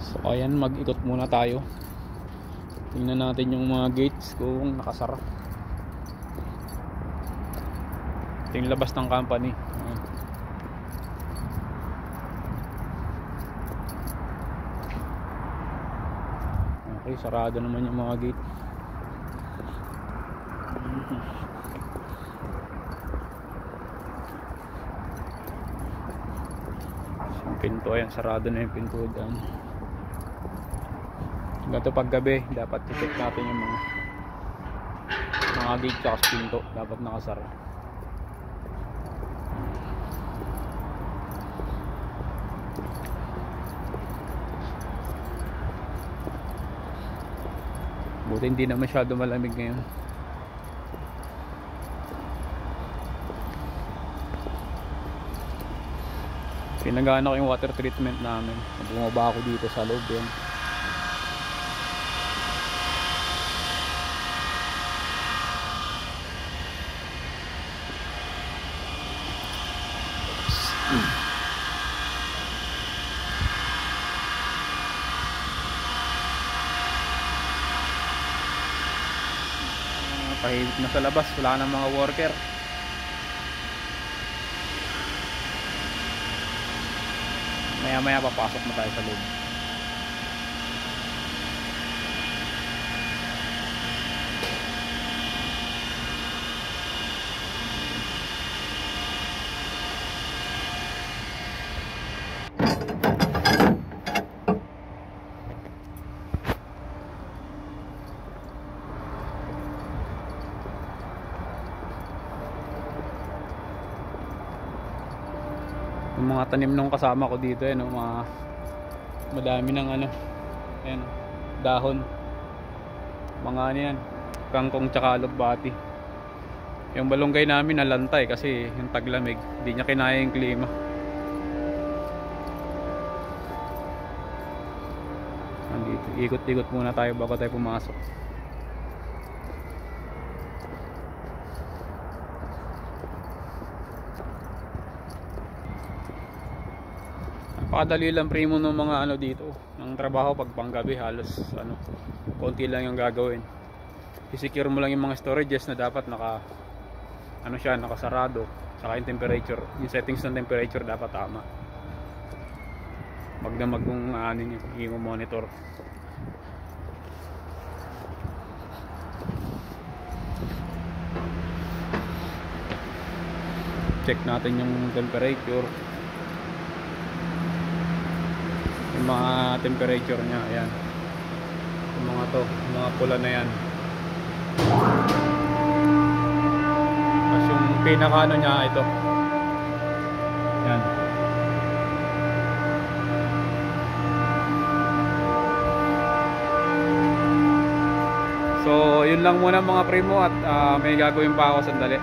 So ayan, mag-ikot muna tayo. Tingnan natin yung mga gates kung nakasara. Ito yung labas ng company. Okay, sarado naman yung mga gate. Yung pinto, ayan, sarado na yung pinto dyan. Ganito pag gabi, dapat i-check natin yung mga gate tsaka pinto, dapat nakasara. Buti hindi na masyado malamig ngayon. Pinagana ko yung water treatment namin. Bumaba ako dito sa loob yan. Tahimik na sa labas, wala nang mga worker. Maya maya papasok na tayo sa loob. Yung mga tanim nung kasama ko dito, eh, no, madami ng ano, ayan, dahon, mga ano yan, kangkong tsaka alugbati. Yung balunggay namin nalantay kasi yung taglamig, hindi niya kinaya yung klima. Andito, ikot-ikot muna tayo bago tayo pumasok. Napakadali lang primo ng mga ano dito ng trabaho pag panggabi, halos ano, konti lang yung gagawin. I-secure mo lang yung mga storages na dapat nakasarado, saka yung temperature, yung settings ng temperature dapat tama. Magdamag kung ano yung monitor. Check natin yung temperature. Yung mga temperature nya, ayan, yung mga to, yung mga pula na yan. Tapos yung pinaka ano nya, ito, yan. So yun lang muna mga primo, at may gagawin pa ako sandali.